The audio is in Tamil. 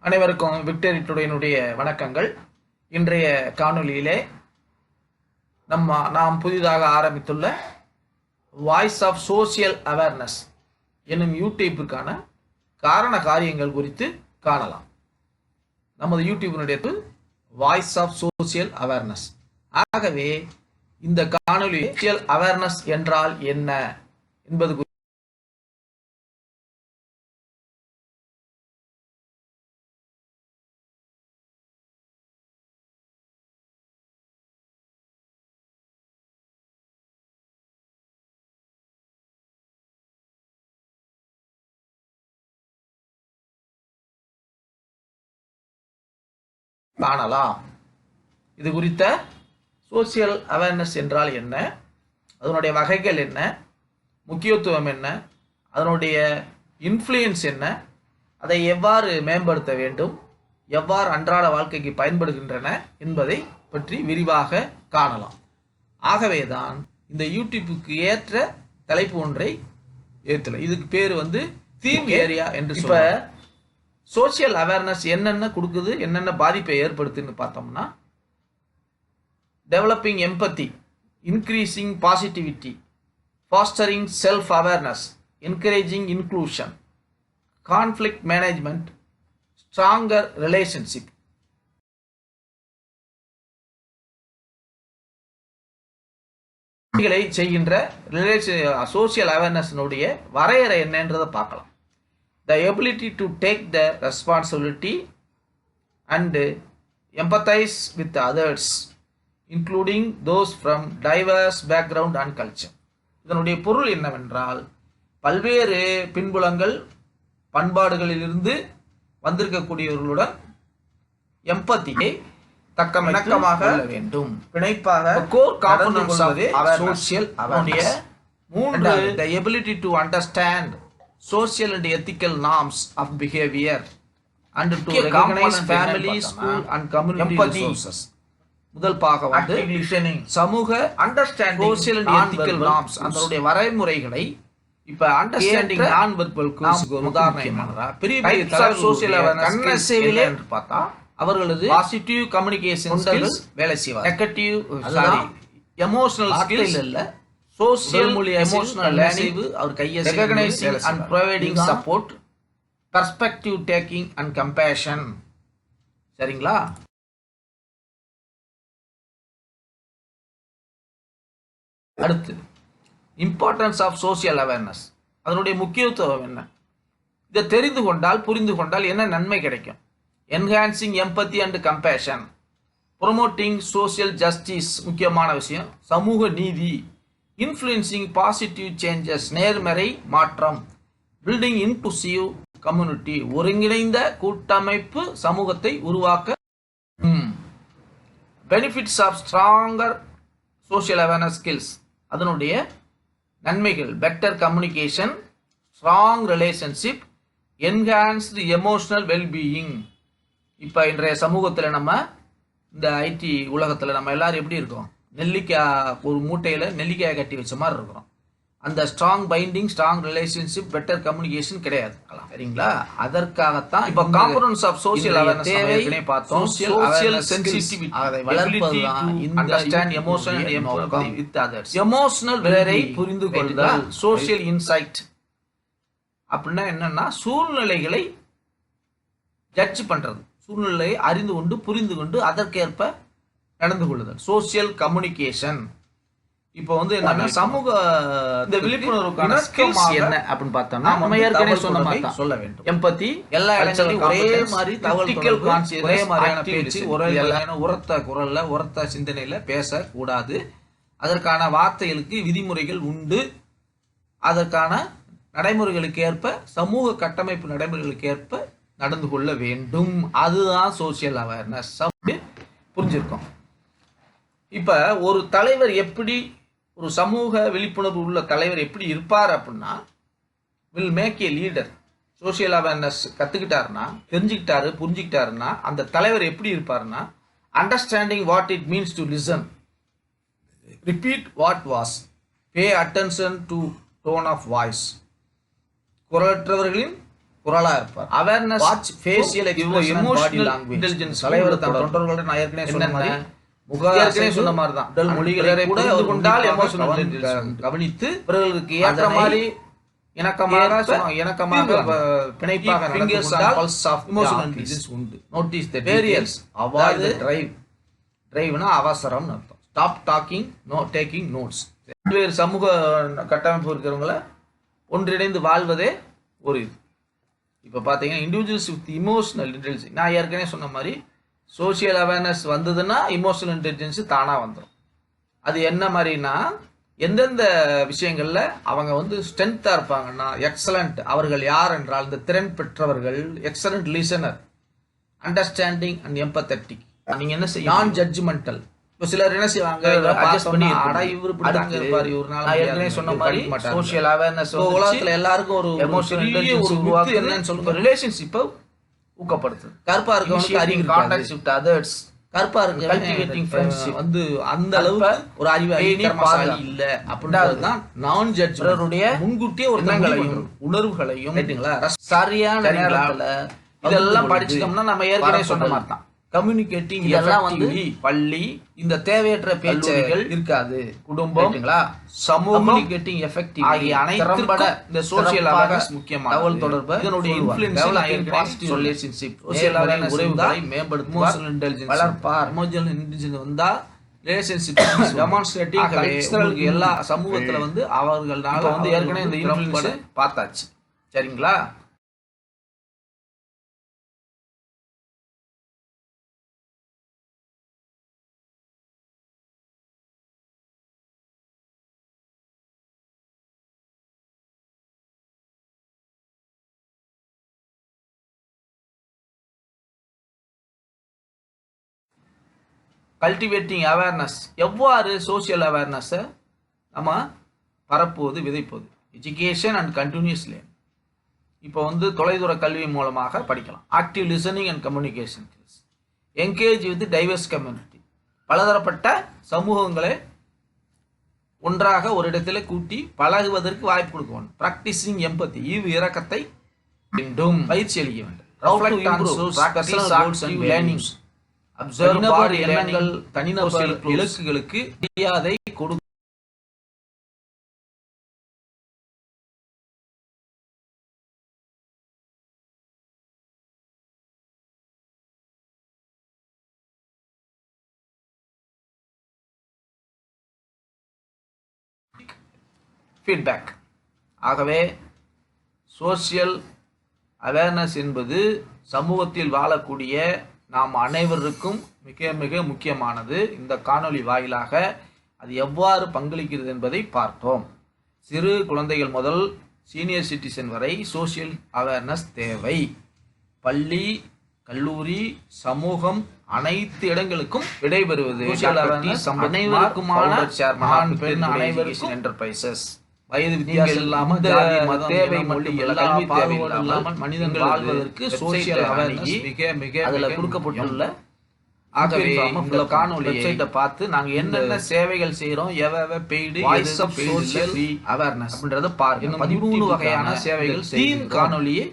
அனைவருக்கும் விக்டரி டுடேனுடைய வணக்கங்கள். இன்றைய காணொலியிலே நாம் புதிதாக ஆரம்பித்துள்ள வாய்ஸ் ஆஃப் சோசியல் அவேர்னஸ் என்னும் யூடியூப்பிற்கான காரண காரியங்கள் குறித்து காணலாம். நமது யூடியூபினுடைய வாய்ஸ் ஆஃப் சோசியல் அவேர்னஸ். ஆகவே இந்த காணொலி சோசியல் அவேர்னஸ் என்றால் என்ன என்பது காணலாம். இது குறித்த சோசியல் அவேர்னஸ் என்றால் என்ன, அதனுடைய வகைகள் என்ன, முக்கியத்துவம் என்ன, அதனுடைய இன்ஃப்ளூயன்ஸ் என்ன, அதை எவ்வாறு மேம்படுத்த வேண்டும், எவ்வாறு அன்றாட வாழ்க்கைக்கு பயன்படுகின்றன என்பதை பற்றி விரிவாக காணலாம். ஆகவேதான் இந்த யூடியூப்புக்கு ஏற்ற தலைப்பு ஒன்றை இதுக்கு பேர் தீம் ஏரியா என்று சொல்ல. சோசியல் அவேர்னஸ் என்னென்ன கொடுக்குது, என்னென்ன பாதிப்பை ஏற்படுத்துன்னு பார்த்தோம்னா, developing empathy, increasing positivity, fostering self awareness, encouraging inclusion, conflict management, stronger relationship. செய்கின்ற சோசியல் அவேர்னஸ்னுடைய வரையறை என்னன்றதை பார்க்கலாம். The ability to take the responsibility and empathize with others, including those from diverse background and culture. இதனுடைய பொருள் என்னவென்றால், பல்வேறு பின்புலங்கள் பண்பாடுகளிலிருந்து வந்திருக்கக்கூடியவர்களுடன் எம்பத்தியை இணக்கமாக வேண்டும், பிணைப்பாக core components of social awareness. மூன்றாவது, the ability to understand social and ethical norms of behavior and to recognize family, school and community resources. முதல் பாகம் சமூக understanding social and ethical norms, அதனுடைய வரைமுறைகளை. இப்ப அண்டர்ஸ்டாண்டிங் நான் வெர்பல் கோர்ஸ்க்கு ஒரு உதாரணம் என்னன்னா, பெரிய பெரிய சோசியல் அவேர்னஸ் என்று பார்த்தா அவர்களது பாசிட்டிவ் கம்யூனிகேஷன் ஸ்கில்ஸ் வேலை செய்வார். நெகட்டிவ் எமோஷனல் ஸ்கில்ஸ் இல்ல, social emotional learning, recognizing and providing support, perspective taking and compassion. சரிங்களா? அடுத்து இம்பார்ட்டன்ஸ் ஆஃப் சோசியல் அவேர்னஸ், அதனுடைய முக்கியத்துவம் என்ன, இதை தெரிந்து கொண்டால் புரிந்து கொண்டால் என்ன நன்மை கிடைக்கும். Enhancing empathy and compassion, promoting social justice, முக்கியமான விஷயம், சமூக நீதி, இன்ஃப்ளூயன்சிங் பாசிட்டிவ் சேஞ்சஸ், நேர்மறை மாற்றம், பில்டிங் இன்க்ளூசிவ் கம்யூனிட்டி, ஒருங்கிணைந்த கூட்டமைப்பு சமூகத்தை உருவாக்க. Benefits of stronger social awareness skills, அதனுடைய நன்மைகள், better communication, strong relationship, enhanced emotional wellbeing. இப்போ இன்றைய சமூகத்தில் நம்ம இந்த ஐடி உலகத்தில் நம்ம எல்லாரும் எப்படி இருக்கோம், நெல்லிக்காய் ஒரு மூட்டையில் நெல்லிக்காயை கட்டி வச்ச மாதிரி இருக்கிறோம். அந்த strong binding, strong relationship, better communication கிடையாது. சரிங்களா? அதற்காகத்தான் இப்போ காம்பனன்ட்ஸ் ஆஃப் சோசியல் அவேர்னஸ் தேவை பார்த்தோம். சோசியல் சென்சிட்டிவிட்டி, அதை வளர்ப்பதுதான் understand emotion with others, emotional வேரை புரிந்து கொள்ளுதல், சோசியல் இன்சைட். அப்படின்னா என்னன்னா, சூழ்நிலைகளை ஜட்ஜ் பண்றது, சூழ்நிலையை அறிந்து கொண்டு புரிந்து கொண்டு அதற்கேற்ப நடந்து கொள்ளுதல், சோசியல் கம்யூனிகேஷன். இப்போ என்னன்னா, சமூக இந்த விழிப்புணர்வுக்கான ஸ்கில்ஸ் என்ன அப்படின்னு பார்த்தோம்னா, நம்ம ஏற்கனவே சொன்ன மாதிரி சொல்ல வேண்டும். எம்பத்தி, எல்லா இடங்களையும் ஒரே மாதிரி தகவல் கான்சியஸ், ஒரே மாதிரியான பேச்சு, ஒரே உரத்த குரல்ல உரத்த சிந்தனையில பேசக்கூடாது. அதற்கான வார்த்தைகளுக்கு விதிமுறைகள் உண்டு. அதற்கான நடைமுறைகளுக்கு ஏற்ப, சமூக கட்டமைப்பு நடைமுறைகளுக்கு ஏற்ப நடந்து கொள்ள வேண்டும். அதுதான் சோசியல் அவேர்னஸ். புரிஞ்சிருக்கோம். இப்ப ஒரு தலைவர் எப்படி, ஒரு சமூக விழிப்புணர்வு உள்ள தலைவர் எப்படி இருப்பார் அப்படின்னா, will make a leader. Social awareness கத்துக்கிட்டாருன்னா, தெரிஞ்சுக்கிட்டாரு, புரிஞ்சுக்கிட்டாருன்னா அந்த தலைவர் எப்படி இருப்பாருன்னா, understanding what it means to listen, repeat what was, pay attention to tone of voice, குரலற்றவர்களின் குரலா இருப்பார். Awareness watch facial expression, body language. Intelligence தலைவர் தன் தொண்டர்களை நான் ஏற்கனவே சொன்ன மாதிரி சொன்ன மாதிரி தான் உடல் மொழிகளை கூட புரிந்து கொண்டால் உன்னிப்பாக எமோஷனல் இன்டெலிஜென்ஸ் கவனித்து பிறர்களுக்கு ஏற்ற மாதிரி இணக்கமாக பிணைப்பாக fingers on நடந்தால் pulse of emotional the intelligence உண்டு. notice the Various. details, avoid the அதாவது டிரைவ்னா அவசரம் அர்த்தம். stop talking, no taking notes. பல்வேறு சமூக கட்டமைப்பு இருக்கிறவங்கள ஒன்றிணைந்து வாழ்வதே ஒரு இது. இப்போ பார்த்தீங்கன்னா இண்டிவிஜுவல்ஸ் வித் இமோஷனல் இன்டெலிஜென்ஸ், நான் ஏற்கனவே சொன்ன மாதிரி சோஷியல் அவேர்னஸ் வந்ததுன்னா இமோஷனல் இன்டெலிஜென்ஸ் தானாக வந்துடும். அது என்ன மாதிரினா எந்தெந்த விஷயங்கள்ல அவங்க வந்து ஸ்ட்ரென்த்தாக இருப்பாங்கன்னா எக்ஸலண்ட், அவர்கள் யார் என்றால் இந்த திறன் பெற்றவர்கள், excellent listener, understanding and empathetic. நீங்க என்ன செய்ய நான் ஜட்ஜ்மெண்டல். இப்போ சிலர் என்ன செய்வாங்க, அட்ஜஸ்ட் பண்ணி ஏற்கனவே சொன்ன மாதிரி சோஷியல் அவேர்னஸ் உலகத்துல எல்லாருக்கும் ஒரு எமோஷனல் இன்டெலிஜென்ஸ் என்னன்னு சொல்லுங்க, ரிலேஷன்ஷிப்பை ஊக்கப்படுத்துது. கருப்பா இருக்கவங்களுக்கு அறிவு, கான்டாக்ட் வித் அதர்ஸ், கருப்பா இருக்கு கல்டிவேட்டிங் ஃப்ரெண்ட்ஷிப் வந்து அந்த அளவுக்கு ஒரு அறிவாளி இல்ல அப்படின்றதுதான் நான் ஜட்ஜ்மென்ட். முன்கூட்டியே ஒரு எண்ணங்களையும் உணர்வுகளையும் சரியான நேரத்துல இதெல்லாம் படிச்சிட்டோம்னா நம்ம ஏற்கனவே சொன்ன மாதிரி தான் கம்யூனிகேட்டிங் இதெல்லாம் வந்து பள்ளி இந்த தேவையற்ற பேச்சுகள் இருக்காது. குடும்பம், சமூகம், கம்யூனிகேட்டிங் எஃபெக்டிவ் ஆகிய அனைத்துக்கும் இந்த சோஷியல் அவேர்னஸ் முக்கியமான தகவல் தொடர்பு. இதனுடைய influence positive relationship, social awareness உறவுகளை மேம்படுத்தும், இமோஷனல் இன்டெலிஜென்ஸ் வளர்ப்பார். இமோஷனல் இன்டெலிஜென்ஸ் வந்தா ரிலேஷன்ஷிப் டெமான்ஸ்ட்ரேட்டிங் கல்ச்சரல் எல்லா சமூகத்துல வந்து அவர்களால வந்து ஏற்கனவே இந்த இன்ஃப்ளூயன்ஸ் பார்த்தாச்சு. சரிங்களா? கல்டிவேட்டிங் அவேர்னஸ், எவ்வாறு சோஷியல் அவேர்னஸை நம்ம பரப்புவது, விதைப்பது. Education and continues learning. இப்போ வந்து தொலைதூர கல்வி மூலமாக படிக்கலாம். Active listening and communication skills. Engage with diverse community, பலதரப்பட்ட சமூகங்களை ஒன்றாக ஒரு இடத்துல கூட்டி பழகுவதற்கு வாய்ப்பு கொடுக்கணும். ப்ராக்டிசிங் எம்பத்தி, ஈவு இரக்கத்தை வேண்டும், பயிற்சி அளிக்க வேண்டும். எண்ணங்கள், தனிநபர் இலக்குகளுக்கு மரியாதை கொடு. ஃபீட்பேக். ஆகவே சோஷியல் அவேர்னஸ் என்பது சமூகத்தில் வாழக்கூடிய நாம் அனைவருக்கும் மிக மிக முக்கியமானது. இந்த காணொளி வாயிலாக அது எவ்வாறு பங்களிக்கிறது என்பதை பார்த்தோம். சிறு குழந்தைகள் முதல் சீனியர் சிட்டிசன் வரை சோஷியல் அவேர்னஸ் தேவை. பள்ளி, கல்லூரி, சமூகம் அனைத்து இடங்களுக்கும் விடைபெறுவது அனைவருக்குமான அனைவருக்கும் என்டர்பிரைசஸ். வயது வித்தியாசம் இல்லாமல் தேவை மட்டும் கல்வி தேவை இல்லாமல் மனிதன் வாழ்வதற்கு சோஷியல் அவேர்னஸ் மிக மிக அதுல கொடுக்கப்பட்டுள்ள. ஆகவே இந்த காணொளி வெப்சைட்டை பார்த்து நாங்க என்னென்ன சேவைகள் செய்யறோம், எவ paid, voice of social awareness அப்படின்றத பாருங்க. 13 வகையான சேவைகள் காணொலியை